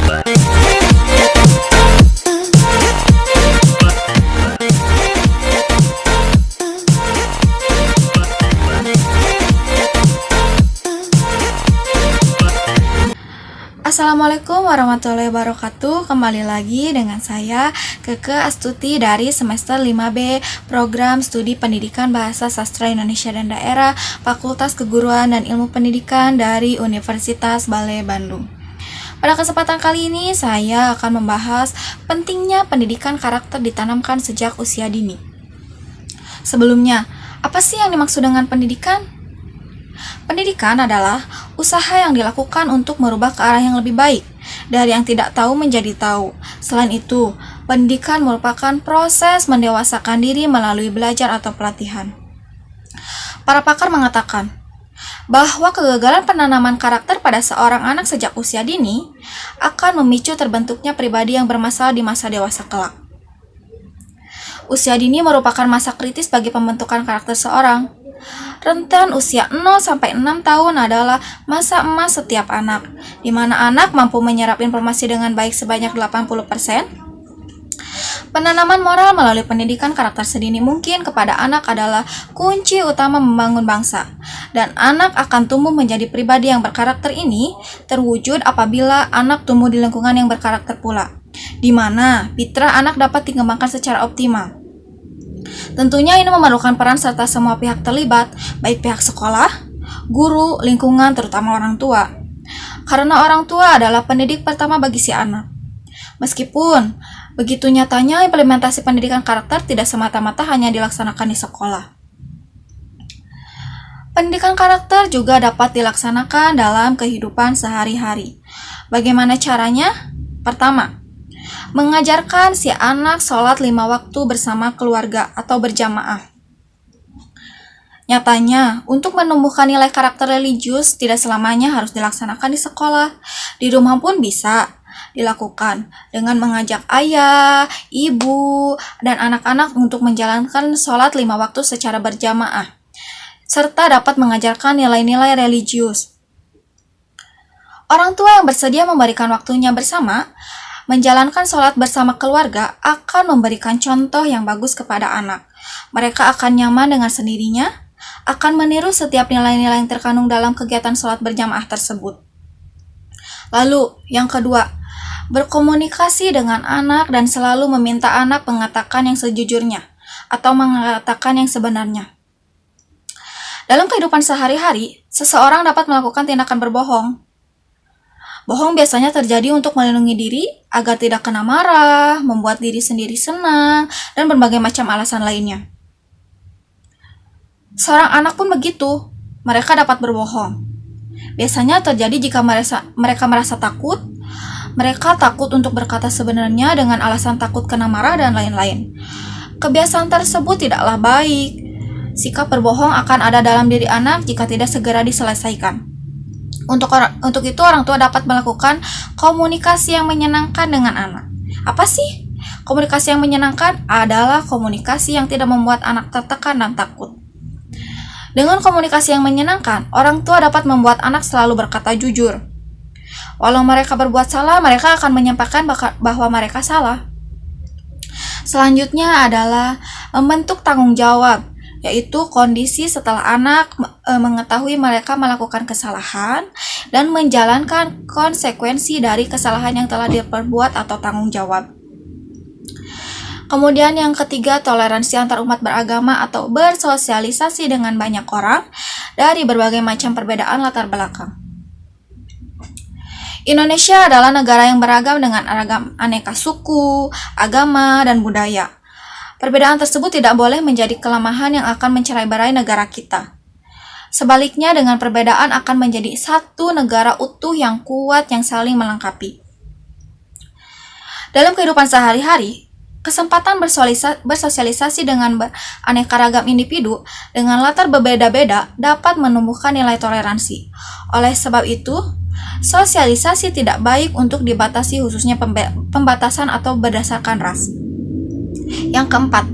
Assalamualaikum warahmatullahi wabarakatuh. Kembali lagi dengan saya Keke Astuti dari semester 5B Program Studi Pendidikan Bahasa Sastra Indonesia dan Daerah Fakultas Keguruan dan Ilmu Pendidikan dari Universitas Bale Bandung. Pada kesempatan kali ini saya akan membahas pentingnya pendidikan karakter ditanamkan sejak usia dini. Sebelumnya, apa sih yang dimaksud dengan pendidikan? Pendidikan adalah usaha yang dilakukan untuk merubah ke arah yang lebih baik, dari yang tidak tahu menjadi tahu. Selain itu, pendidikan merupakan proses mendewasakan diri melalui belajar atau pelatihan. Para pakar mengatakan bahwa kegagalan penanaman karakter pada seorang anak sejak usia dini akan memicu terbentuknya pribadi yang bermasalah di masa dewasa kelak. Usia dini merupakan masa kritis bagi pembentukan karakter seorang. Rentan usia 0-6 tahun adalah masa emas setiap anak, di mana anak mampu menyerap informasi dengan baik sebanyak 80%. Penanaman moral melalui pendidikan karakter sedini mungkin kepada anak adalah kunci utama membangun bangsa, dan anak akan tumbuh menjadi pribadi yang berkarakter ini terwujud apabila anak tumbuh di lingkungan yang berkarakter pula, di mana fitrah anak dapat dikembangkan secara optimal. Tentunya ini memerlukan peran serta semua pihak terlibat, baik pihak sekolah, guru, lingkungan, terutama orang tua. Karena orang tua adalah pendidik pertama bagi si anak. Meskipun begitu nyatanya implementasi pendidikan karakter tidak semata-mata hanya dilaksanakan di sekolah. Pendidikan karakter juga dapat dilaksanakan dalam kehidupan sehari-hari. Bagaimana caranya? Pertama, mengajarkan si anak sholat 5 waktu bersama keluarga atau berjamaah. Nyatanya, untuk menumbuhkan nilai karakter religius tidak selamanya harus dilaksanakan di sekolah. Di rumah pun bisa dilakukan dengan mengajak ayah, ibu, dan anak-anak untuk menjalankan sholat 5 waktu secara berjamaah, serta dapat mengajarkan nilai-nilai religius. Orang tua yang bersedia memberikan waktunya bersama menjalankan sholat bersama keluarga akan memberikan contoh yang bagus kepada anak. Mereka akan nyaman dengan sendirinya, akan meniru setiap nilai-nilai yang terkandung dalam kegiatan sholat berjamaah tersebut. Lalu, yang kedua, berkomunikasi dengan anak dan selalu meminta anak mengatakan yang sejujurnya atau mengatakan yang sebenarnya. Dalam kehidupan sehari-hari, seseorang dapat melakukan tindakan berbohong. Bohong biasanya terjadi untuk melindungi diri agar tidak kena marah, membuat diri sendiri senang, dan berbagai macam alasan lainnya. Seorang anak pun begitu, mereka dapat berbohong. Biasanya terjadi jika mereka merasa takut, mereka takut untuk berkata sebenarnya dengan alasan takut kena marah dan lain-lain. Kebiasaan tersebut tidaklah baik. Sikap berbohong akan ada dalam diri anak jika tidak segera diselesaikan. Untuk itu orang tua dapat melakukan komunikasi yang menyenangkan dengan anak. Apa sih? Komunikasi yang menyenangkan adalah komunikasi yang tidak membuat anak tertekan dan takut. Dengan komunikasi yang menyenangkan, orang tua dapat membuat anak selalu berkata jujur. Walau mereka berbuat salah, mereka akan menyampaikan bahwa mereka salah. Selanjutnya adalah membentuk tanggung jawab, yaitu kondisi setelah anak mengetahui mereka melakukan kesalahan dan menjalankan konsekuensi dari kesalahan yang telah diperbuat atau tanggung jawab. Kemudian yang ketiga, toleransi antar umat beragama atau bersosialisasi dengan banyak orang dari berbagai macam perbedaan latar belakang. Indonesia adalah negara yang beragam dengan aneka suku, agama, dan budaya. Perbedaan tersebut tidak boleh menjadi kelemahan yang akan mencerai-berai negara kita. Sebaliknya, dengan perbedaan akan menjadi satu negara utuh yang kuat yang saling melengkapi. Dalam kehidupan sehari-hari, kesempatan bersosialisasi dengan aneka ragam individu dengan latar berbeda-beda dapat menumbuhkan nilai toleransi. Oleh sebab itu, sosialisasi tidak baik untuk dibatasi, khususnya pembatasan atau berdasarkan ras. Yang keempat,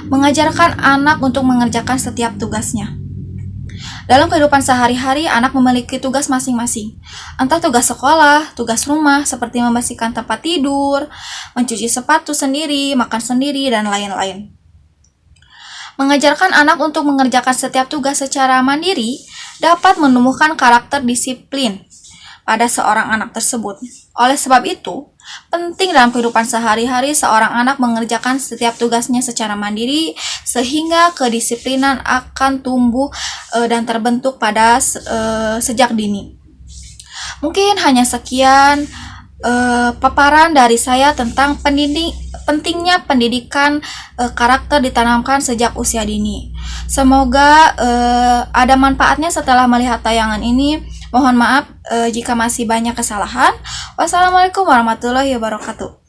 mengajarkan anak untuk mengerjakan setiap tugasnya. Dalam kehidupan sehari-hari, anak memiliki tugas masing-masing. Entah tugas sekolah, tugas rumah, seperti membersihkan tempat tidur, mencuci sepatu sendiri, makan sendiri, dan lain-lain. Mengajarkan anak untuk mengerjakan setiap tugas secara mandiri dapat menumbuhkan karakter disiplin pada seorang anak tersebut. Oleh sebab itu, penting dalam kehidupan sehari-hari seorang anak mengerjakan setiap tugasnya secara mandiri sehingga kedisiplinan akan tumbuh dan terbentuk pada sejak dini. Mungkin hanya sekian paparan dari saya tentang pentingnya pendidikan karakter ditanamkan sejak usia dini. Semoga ada manfaatnya setelah melihat tayangan ini. Mohon maaf jika masih banyak kesalahan. Wassalamualaikum warahmatullahi wabarakatuh.